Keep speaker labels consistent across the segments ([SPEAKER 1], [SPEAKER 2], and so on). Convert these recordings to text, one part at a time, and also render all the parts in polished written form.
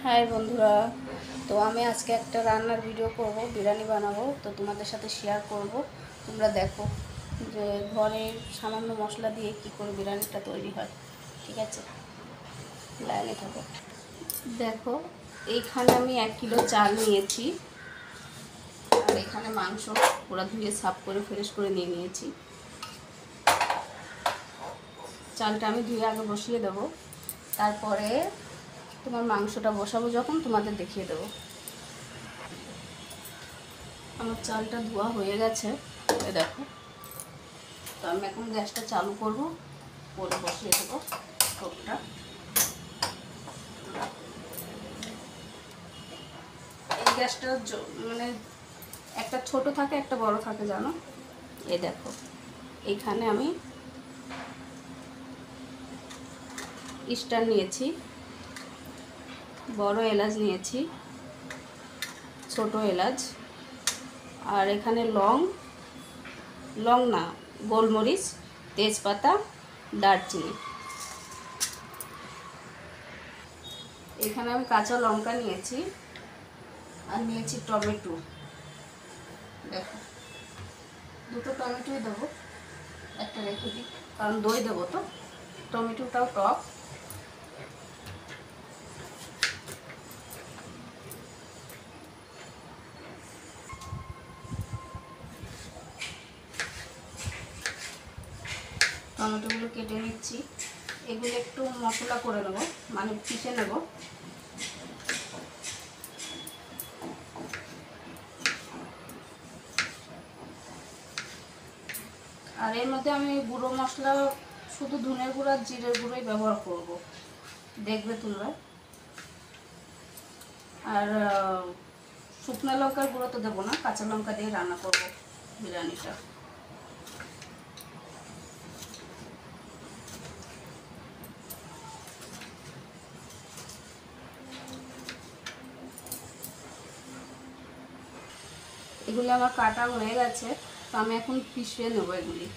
[SPEAKER 1] High বন্ধুরা, তো আমি আজকে একটা রান্নার ভিডিও করব, বিরিয়ানি বানাবো। তো তোমাদের সাথে শেয়ার করব। তোমরা দেখো যে ঘরে সামান্য মশলা দিয়ে কি করে বিরিয়ানিটা তৈরি হয়। ঠিক আছে, লাইনে থাকো। দেখো, এইখানে আমি 1 কিলো চাল নিয়েছি, আর এখানে মাংস পুরো ধুয়ে সাফ করে ফ্রেশ করে নিয়ে নিয়েছি। চালটা আমি ধুয়ে আগে বসিয়ে দেবো, তারপরে তোমার মাংসটা বসাবো যখন তোমাদের দেখিয়ে দেবো। আমার চালটা ধোয়া হয়ে গেছে, দেখো। তো আমি এখন গ্যাসটা চালু করব, করে বসিয়ে দেবো স্টোভটা। এই গ্যাসটা মানে একটা ছোট থাকে একটা বড় থাকে, জানো। এই দেখো, এইখানে আমি স্টার নিয়েছি, বড় এলাচ নিয়েছি, ছোট এলাচ, আর এখানে লং না, গোলমরিচ, তেজপাতা, দারচিনি। এখানে আমি কাঁচা লঙ্কা নিয়েছি, আর নিয়েছি টমেটো। দেখো, 2টো টমেটোই দেবো, একটা রেখে দিই কারণ দই দেবো, তো টমেটোটাও টক। টমেটোগুলো কেটে নিচ্ছি, এগুলো একটু মশলা করে নেবো, মানে পিষে নেব। আর এর মধ্যে আমি গুঁড়ো মশলা শুধু ধনের গুঁড়ো আর জিরের গুঁড়োই ব্যবহার করব, দেখবে তোমরা। আর শুকনো লঙ্কার গুঁড়ো তো দেবো না, কাঁচা লঙ্কা দিয়ে রান্না করব বিরিয়ানিটা। এগুলি আমার কাটা হয়ে গেছে, তো আমি এখন পিষিয়ে নেব এগুলি।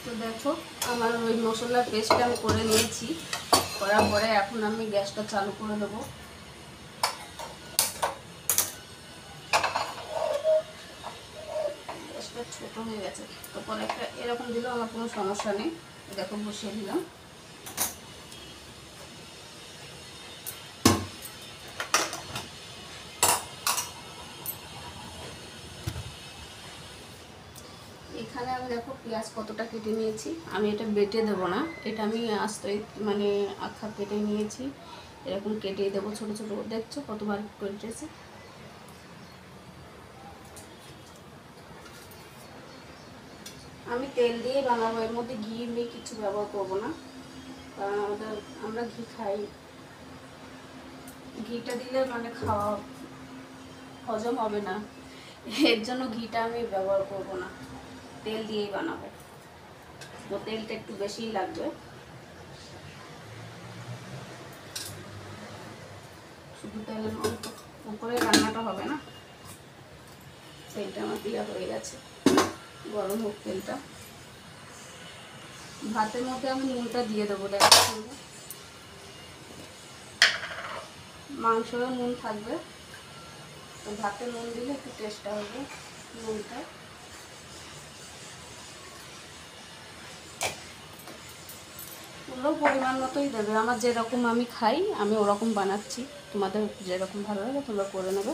[SPEAKER 1] তো দেখো, আমার ওই মশলার পেস্টটা আমি করে নিয়েছি, করার পরে এখন আমি গ্যাসটা চালু করে দেবো। গ্যাসটা ছোটো হয়ে গেছে, তো পরে একটা এরকম দিলেও আমার কোনো সমস্যা নেই। দেখো, বসিয়ে দিলাম। এখানে আমি দেখো পেঁয়াজ কতটা কেটে নিয়েছি। আমি এটা বেটে দেবো না, এটা আমি আস্তে মানে আখা কেটে নিয়েছি, এরকম কেটে দেবো ছোটো ছোটো। দেখছো কতবার কেটেছি। আমি তেল দিয়ে বানাবো, এর মধ্যে ঘি নিয়ে কিছু ব্যবহার করবো না, কারণ আমরা ঘি খাই। ঘিটা দিলে মানে খাওয়া হজম হবে না, এর জন্য ঘিটা আমি ব্যবহার করব না, তেল দিয়েই বানাবো। তো তেলটা একটু বেশিই লাগবে, শুধু তেলের উপরে রান্নাটা হবে না। তেলটা আমার দেওয়া হয়ে গেছে, গরম হোক তেলটা। ভাতের মধ্যে আমি নুনটা দিয়ে দেবো, দেখো। মাংসেও নুন থাকবে, তো ভাতে নুন দিলে একটু টেস্টটা হবে নুনটা। পুরো পরিমাণ মতোই দেবে, আমার যেরকম আমি খাই আমি ওরকম বানাচ্ছি, তোমাদের যেরকম ভালো লাগে তোমরা করে নেবে।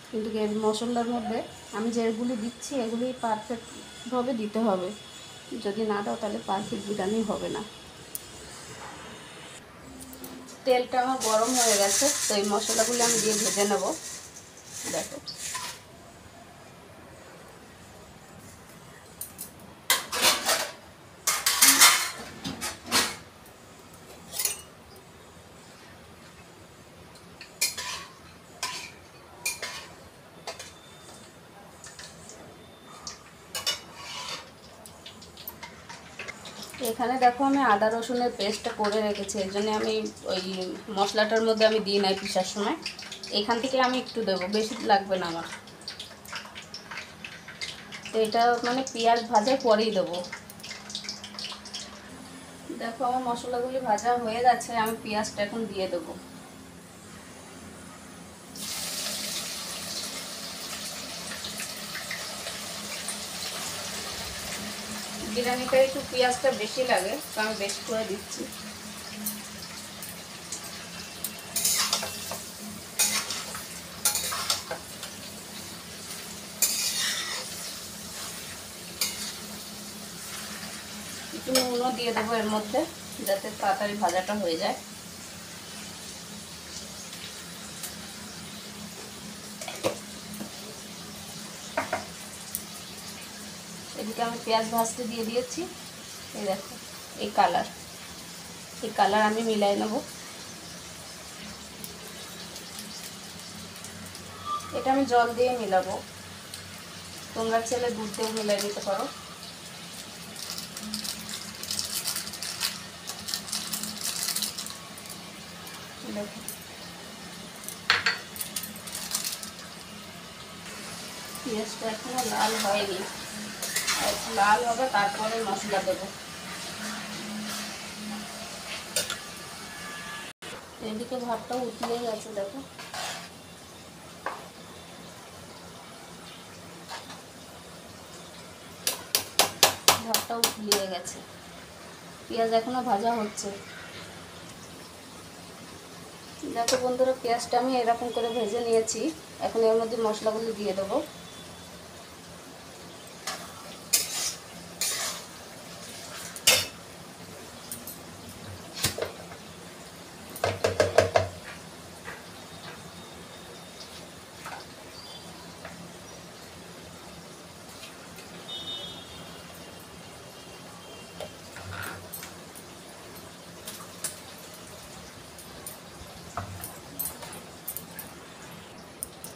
[SPEAKER 1] কিন্তু এর মশলার মধ্যে আমি যেগুলি দিচ্ছি এগুলি পারফেক্টভাবে দিতে হবে, যদি না দাও তাহলে পারফেক্ট বিরিয়ানি হবে না। তেলটা আমার গরম হয়ে গেছে, তো এই মশলাগুলো আমি দিয়ে ভেজে নেব। দেখো, এখানে দেখো আমি আদা রসুনের পেস্টটা করে রেখেছি, এর জন্য আমি ওই মশলাটার মধ্যে আমি দিই নাই পিসার সময়। এখান থেকে আমি একটু দেবো, বেশি লাগবে না আমার। তো এটা মানে পেঁয়াজ ভাজার পরেই দেবো। দেখো আমার মশলাগুলি ভাজা হয়ে গেছে, আমি পেঁয়াজটা এখন দিয়ে দেবো। বিরিয়ানিটা একটু পেঁয়াজটা বেশি লাগে, তো আমি বেশি করে দিচ্ছি। একটু নুনও দিয়ে দেবো এর মধ্যে, যাতে তাড়াতাড়ি ভাজাটা হয়ে যায়। এদিকে আমি পেঁয়াজ ভাজতে দিয়ে দিয়েছি। এই দেখো এই কালার আমি মিলাই নেব। এটা আমি জল দিয়ে মিলাবো, তোমরা চাইলে দুধ দিয়ে মিলাই নিতে পারো। দেখো পেঁয়াজটা এখনো লাল হয়নি, একটু লাল হবে তারপরে মশলা দেবো। এদিকে ভাতটা উতলে গেছে, দেখো ভাতটা উতলিয়ে গেছে, পেঁয়াজ এখনো ভাজা হচ্ছে। দেখো বন্ধুরা, পেঁয়াজটা আমি এরকম করে ভেজে নিয়েছি। এখন এর মধ্যে মশলাগুলো দিয়ে দেবো।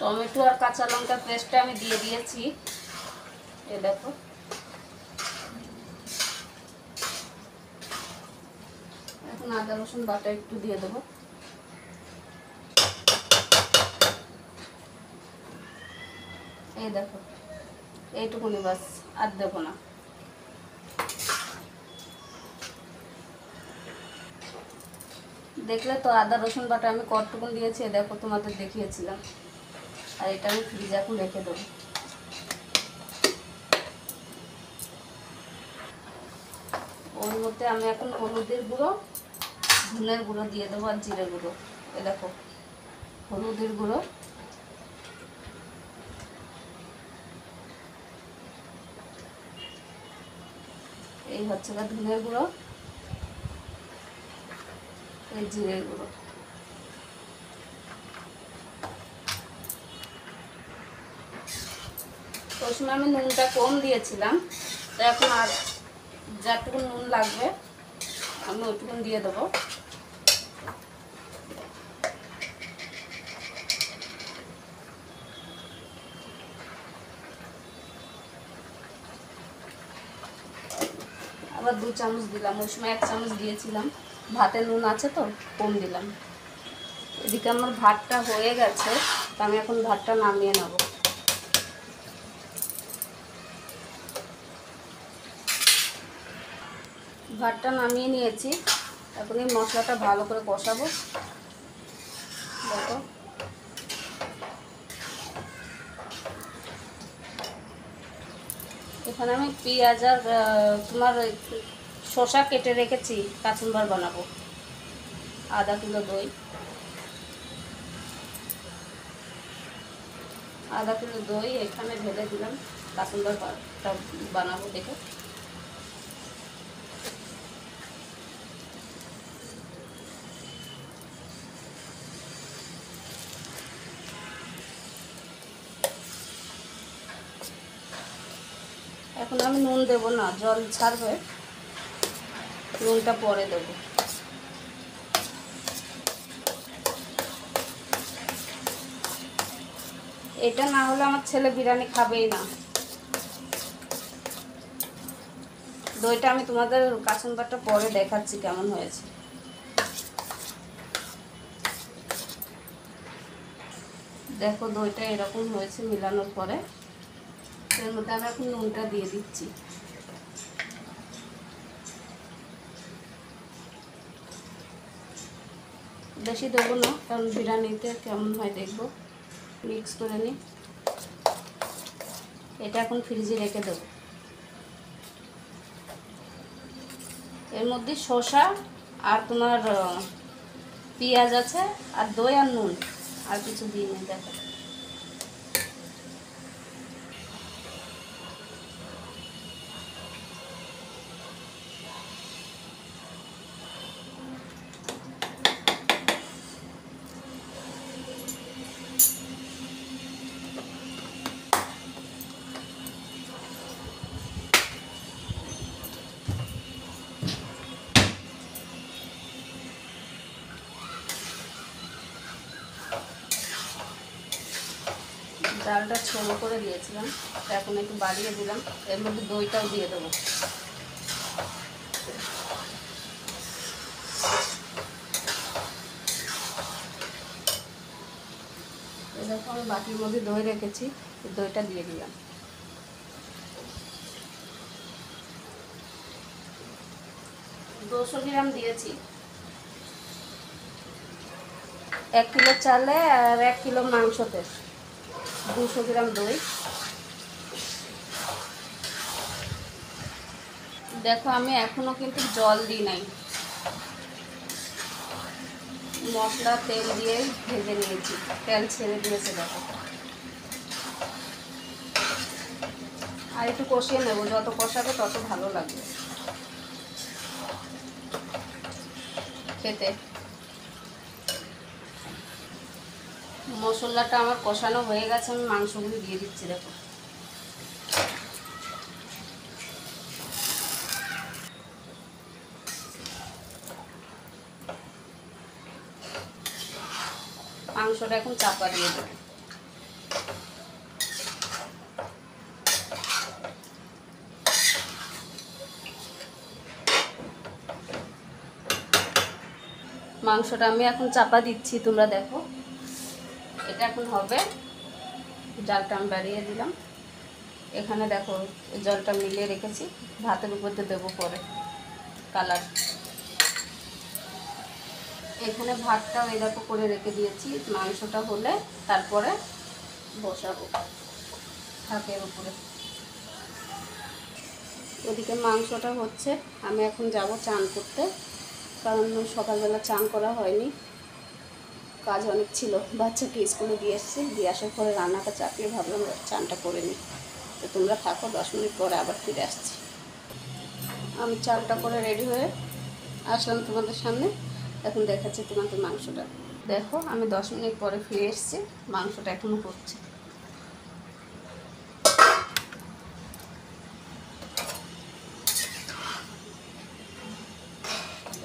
[SPEAKER 1] টমেটো আর কাঁচা লঙ্কার পেস্টটা আমি দিয়ে দিয়েছি। এই দেখো এখন আদা রসুন বাটা একটু দিয়ে দেবো। এই দেখো এইটুকুনি বাস, আর দেবো না। দেখলে তো আদা রসুন বাটা আমি কতটুকুন দিয়েছি, দেখো তোমাদের দেখিয়েছিলাম। আর এটা আমি ফ্রিজে এখন রেখে দেবো। ওর মধ্যে আমি এখন হলুদের গুঁড়ো, ধনের গুঁড়ো দিয়ে দেবো আর জিরে গুঁড়ো। এ দেখো হলুদের গুঁড়ো, এই হচ্ছে গা ধনের গুঁড়ো, এই জিরের গুঁড়ো। ওই সময় আমি নুনটা কম দিয়েছিলাম, তো এখন আর যতটুকু নুন লাগবে আমি ওইটুকুন দিয়ে দেবো। আবার 2 চামচ দিলাম, ওই সময় 1 চামচ দিয়েছিলাম। ভাতে নুন আছে তো কম দিলাম। এদিকে আমার ভাতটা হয়ে গেছে, তো আমি এখন ভাতটা নামিয়ে নেব। ভাতটা নামিয়ে নিয়েছি, এখন এই মশলাটা ভালো করে কষাবো। দেখো এখানে আমি পেঁয়াজ আর তোমার শসা কেটে রেখেছি, কাচুম্বার বানাবো। আধা কিলো দই, এখানে ঢেলে দিলাম, কাচুম্বার বানাবো দেখে। এখন আমি নুন দেবো না, জল ছাড়বে, নুনটা পরে দেবো। এটা না হলে আমার ছেলে বিরিয়ানি খাবেই না। দইটা আমি তোমাদের কাচুম্বারটা পরে দেখাচ্ছি কেমন হয়েছে। দেখো দইটা এরকম হয়েছে মিলানোর পরে। এর মধ্যে আমি এখন নুনটা দিয়ে দিচ্ছি। বেশি দেবো না, কারণ বিরিয়ানিতে কেমন হয় দেখবো। মিক্স করে নিই। এটা এখন ফ্রিজে রেখে দেবো। এর মধ্যে শসা আর তোমার পেঁয়াজ আছে, আর দই আর নুন, আর কিছু দিই না। দেখো ডালটা ছোলো করে দিয়েছিলাম, এখন একটু বাড়িয়ে দিলাম। এর মধ্যে দইটাও দিয়ে দেবো। দেখো আমি বাটির মধ্যে দই রেখেছি, দইটা দিয়ে দিলাম। দুশো গ্রাম দিয়েছি। 1 কিলো চালে আর 1 কিলো মাংসতে 200 গ্রাম দই। দেখো আমি এখনো কিন্তু জল দিই নাই, মশলা তেল দিয়ে ভেজে নিয়েছি, তেল ছেড়ে দিয়েছে। দেখো আর একটু কষিয়ে নেব, যত কষাবে তত ভালো লাগবে খেতে। মশলাটা আমার কষানো হয়ে গেছে, আমি মাংসগুলো দিয়ে দিচ্ছি। দেখো মাংসটা এখন চাপা দিয়ে দেবো। মাংসটা আমি এখন চাপা দিচ্ছি, তোমরা দেখো। এটা এখন হবে। জালটা আমি বাড়িয়ে দিলাম। এখানে দেখো জলটা মিলিয়ে রেখেছি, ভাতের উপর দিয়ে দেবো পরে কালার। এখানে ভাতটাও এরকম করে রেখে দিয়েছি, মাংসটা হলে তারপরে বসাবো ভাতের উপরে। ওদিকে মাংসটা হচ্ছে, আমি এখন যাব চান করতে, কারণ সকালবেলা চান করা হয়নি, কাজ অনেক ছিল। বাচ্চাকে স্কুলে দিয়ে এসেছি, দিয়ে আসার পরে রান্নাটা চাপিয়ে ভাবলাম চানটা করে নিই। তো তোমরা থাকো, 10 মিনিট পরে আবার ফিরে আসছি। আমি চানটা করে রেডি হয়ে আসলাম তোমাদের সামনে। এখন দেখাচ্ছি তোমাদের মাংসটা। দেখো আমি 10 মিনিট পরে ফিরে এসেছি, মাংসটা এখনও করছে।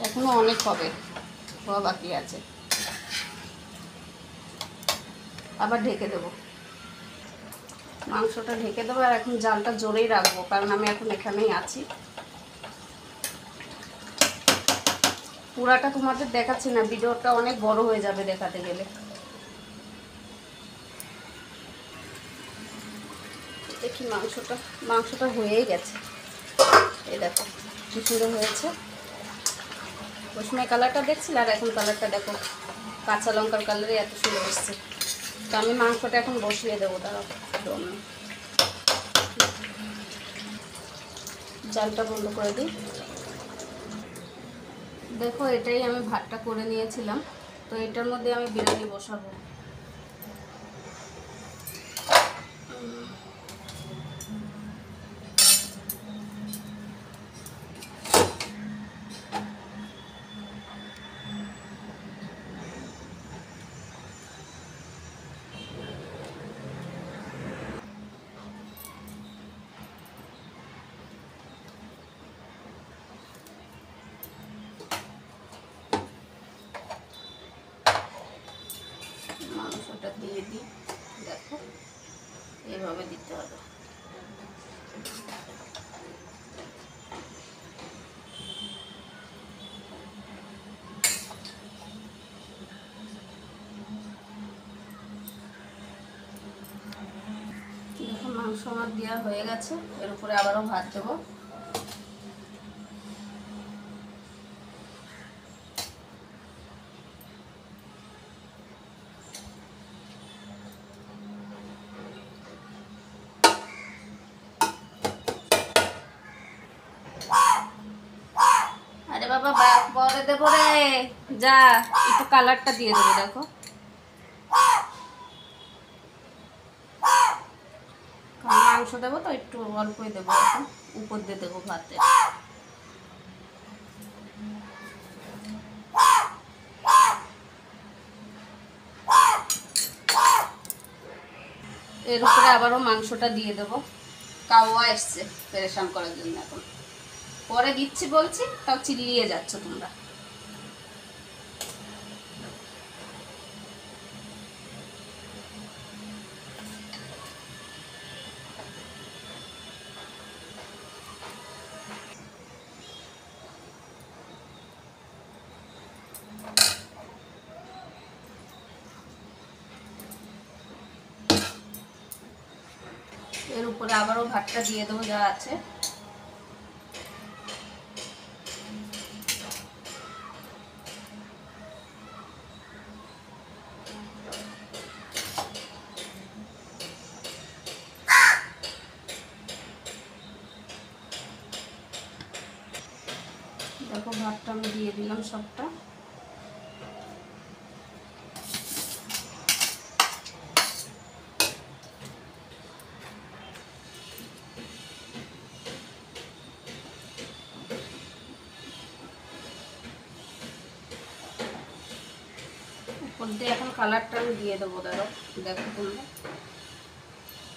[SPEAKER 1] এখনো অনেক হবে, হওয়া বাকি আছে। আবার ঢেকে দেবো, মাংসটা ঢেকে দেবো। আর এখন জালটা জোরেই রাখবো, কারণ আমি এখন এখানেই আছি। পুরাটা তোমাদের দেখাচ্ছি না, ভিডিওটা অনেক বড় হয়ে যাবে দেখাতে গেলে। দেখি মাংসটা হয়েই গেছে। এই দেখো কি সুন্দর হয়েছে। ওই সময় কালারটা দেখছিল, আর এখন কালারটা দেখো, কাঁচা লঙ্কার কালারে এত সুন্দর এসছে। তো আমি মাংসটা এখন বসিয়ে দেবো, তারা দমে। জালটা বন্ধ করে দিই। দেখো এটাই আমি ভাতটা করে নিয়েছিলাম, তো এটার মধ্যে আমি বিরিয়ানি বসাবো। মাংসটা দিয়ে দিই। দেখো এভাবে দিতে হবে। দেখো মাংস আমার দেওয়া হয়ে গেছে, এর উপরে আবারও ভাত দেবো। বাবা পরে দেবো রে, যা একটু কালারটা দিয়ে দেবো। দেখো মাংস দেবো তো একটু অল্পই দেবো, এখন উপর দিয়ে দেবো ভাতে। এর উপরে আবারও মাংসটা দিয়ে দেবো। কাওয়া এসছে পেরেশান করার জন্য, এখন পরে দিচ্ছি বলছি তাও চিল্লিয়ে যাচ্ছ তোমরা। এর উপরে আবারও ভাতটা দিয়ে দেবো যা আছে। দেখো ভাতটা আমি দিয়ে দিলাম সবটা। এখন কালারটা আমি দিয়ে দেবো, দেখো তোমরা।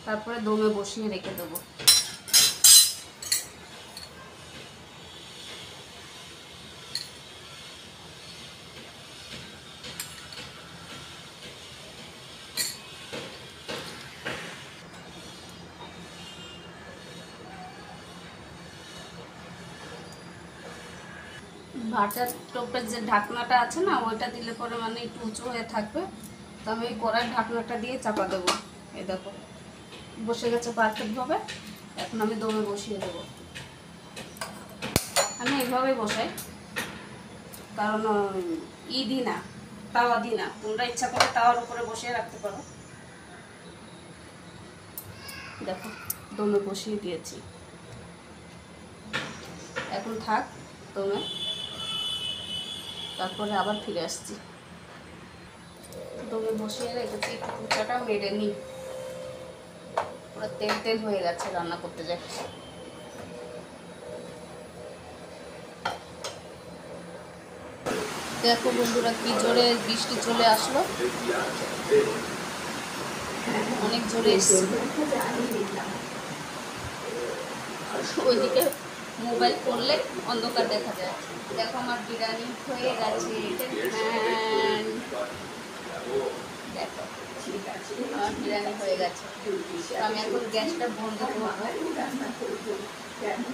[SPEAKER 1] তারপরে দমে বসিয়ে রেখে দেবো। ভাতের টোপের যে ঢাকনাটা আছে না, ওইটা দিলে পরে মানে একটু উঁচু হয়ে থাকবে। তো আমি কড়াইয়ের ঢাকনাটা দিয়ে চাপা দেবো। এই দেখো বসে গেছে পারফেক্টভাবে। এখন আমি দমে বসিয়ে দেবো। আমি এইভাবেই বসাই, কারণ দিই না, তাওয়া দিই না। তোমরা ইচ্ছা করে তাওয়ার উপরে বসিয়ে রাখতে পারো। দেখো দমে বসিয়ে দিয়েছি, এখন থাক দমে, তারপরে আবার ফিরে আসছি। দমে বসিয়ে রেখেছি, কুচাটা মেরে নিই। পুরো তেল তেল হয়ে গেছে রান্না করতে যাচ্ছি। দেখো বন্ধুরা কি জোরে বৃষ্টি চলে আসলো, অনেক জোরে এসছে। ওইদিকে মোবাইল করলে অন্ধকার দেখা যায়। দেখো আমার বিরিয়ানি হয়ে গেছে। দেখো আমার বিরিয়ানি হয়ে গেছে। আমি এখন গ্যাসটা বন্ধ করবো,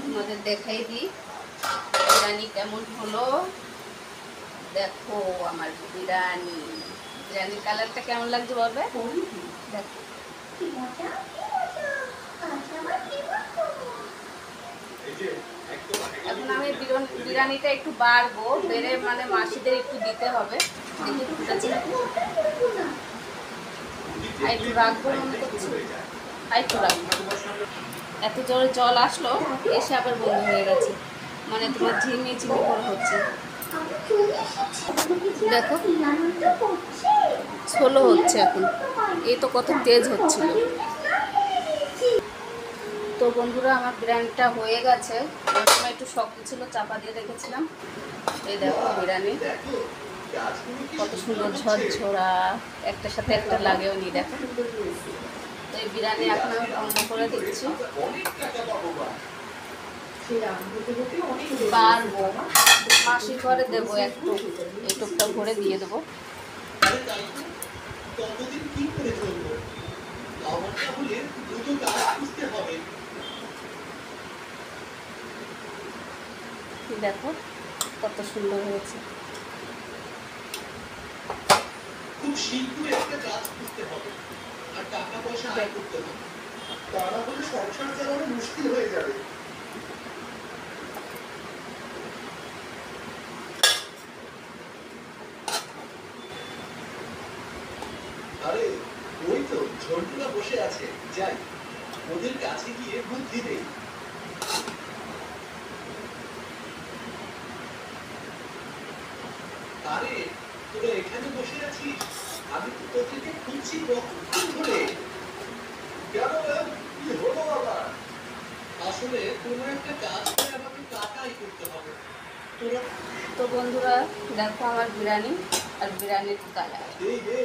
[SPEAKER 1] তোমাদের দেখাই দিই বিরিয়ানি কেমন হলো। দেখো আমার বিরিয়ানির কালারটা কেমন লাগছে বলবে। দেখো এখন আমি বিরিয়ানিটা একটু বাড়বো, বেড়ে মানে মাসিদের একটু দিতে হবে। দেখি ফুটেছে নাকি, একটু রাখবো মনে করছি, একটু রাখবো। এত জোরে জল আসলো, এসে আবার বন্ধ হয়ে গেছে, মানে তোমার ঝিমি ঝিমি করে হচ্ছে। দেখো স্লো হচ্ছে এখন, এই তো কত তেজ হচ্ছিল। তো বন্ধুরা আমার বিরিয়ানিটা হয়ে গেছে। প্রথমে একটু শক্ত ছিল, চাপা দিয়ে রেখেছিলাম। এই দেখো বিরিয়ানি কত সুন্দর ঝরঝরা, একটার সাথে একটা লাগেও নি। দেখো তো এই বিরিয়ানি এখন আমি বন্ধ করে দিচ্ছি। বাড়বো, মাসির ঘরে দেবো একটু, এই টুকটা ভরে দিয়ে দেবো। দেখো কত সুন্দর হয়েছে। খুব শীঘ্রই একটা কাজ করতে হবে আর টাকা পয়সা আয় করতে হবে, তা না হলে সংসার চালানো মুশকিল হয়ে যাবে। আরে ওই তো ঝন্টুরা বসে আছে, যাই ওদের কাছে গিয়ে বুদ্ধি দেই।
[SPEAKER 2] আরে তোরা এখানে বসে আছিস, আমি তো তোদেরকে খুঁজছি কতক্ষণ ধরে। কেন রে, কি হলো আবার? আসলে কোনো একটা কাজ করে আমাকে টাকাই করতে হবে। তোরা
[SPEAKER 1] তো বন্ধুরা দেখো আমার বিরিয়ানি আর বিরিয়ানির কালার।
[SPEAKER 2] এই রে,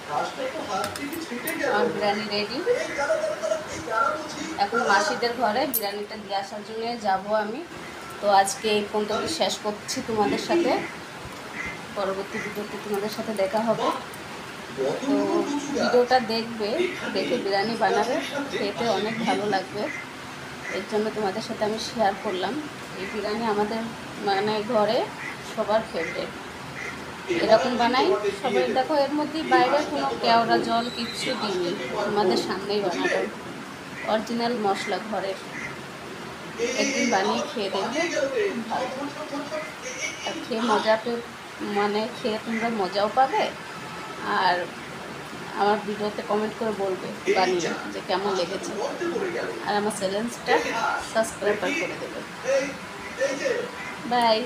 [SPEAKER 2] কাজটা তো হাত থেকে ছুটে গেল।
[SPEAKER 1] আমার বিরিয়ানি রেডি।
[SPEAKER 2] এই দাঁড়া, এই দাঁড়া বলছি।
[SPEAKER 1] এখন মাসিদের ঘরে বিরিয়ানিটা দিয়ে আসার জন্য যাব আমি। তো আজকে এই পর্যন্ত শেষ করছি তোমাদের সাথে। পরবর্তী ভিডিওতে তোমাদের সাথে দেখা হবে। তো ভিডিওটা দেখবে, দেখে বিরিয়ানি বানাবে, খেতে অনেক ভালো লাগবে। এর জন্য তোমাদের সাথে আমি শেয়ার করলাম। এই বিরিয়ানি আমাদের মানে ঘরে সবার ফেভারিট। এরকম বানাই সবাই। দেখো এর মধ্যে বাইরে কোনো কেওড়া জল কিচ্ছু দিইনি, তোমাদের সামনেই বানালাম। অরিজিনাল মশলা ঘরের। একদিন বানিয়ে খেয়ে দেখবে, খুব ভালো। আর খেয়ে মজা মানে খেয়ে তোমরা মজাও পাবে। আর আমার ভিডিওতে কমেন্ট করে বলবে বানিয়ে যে কেমন লেগেছে। আর আমার চ্যানেলটা সাবস্ক্রাইব করে দেবে। বাই।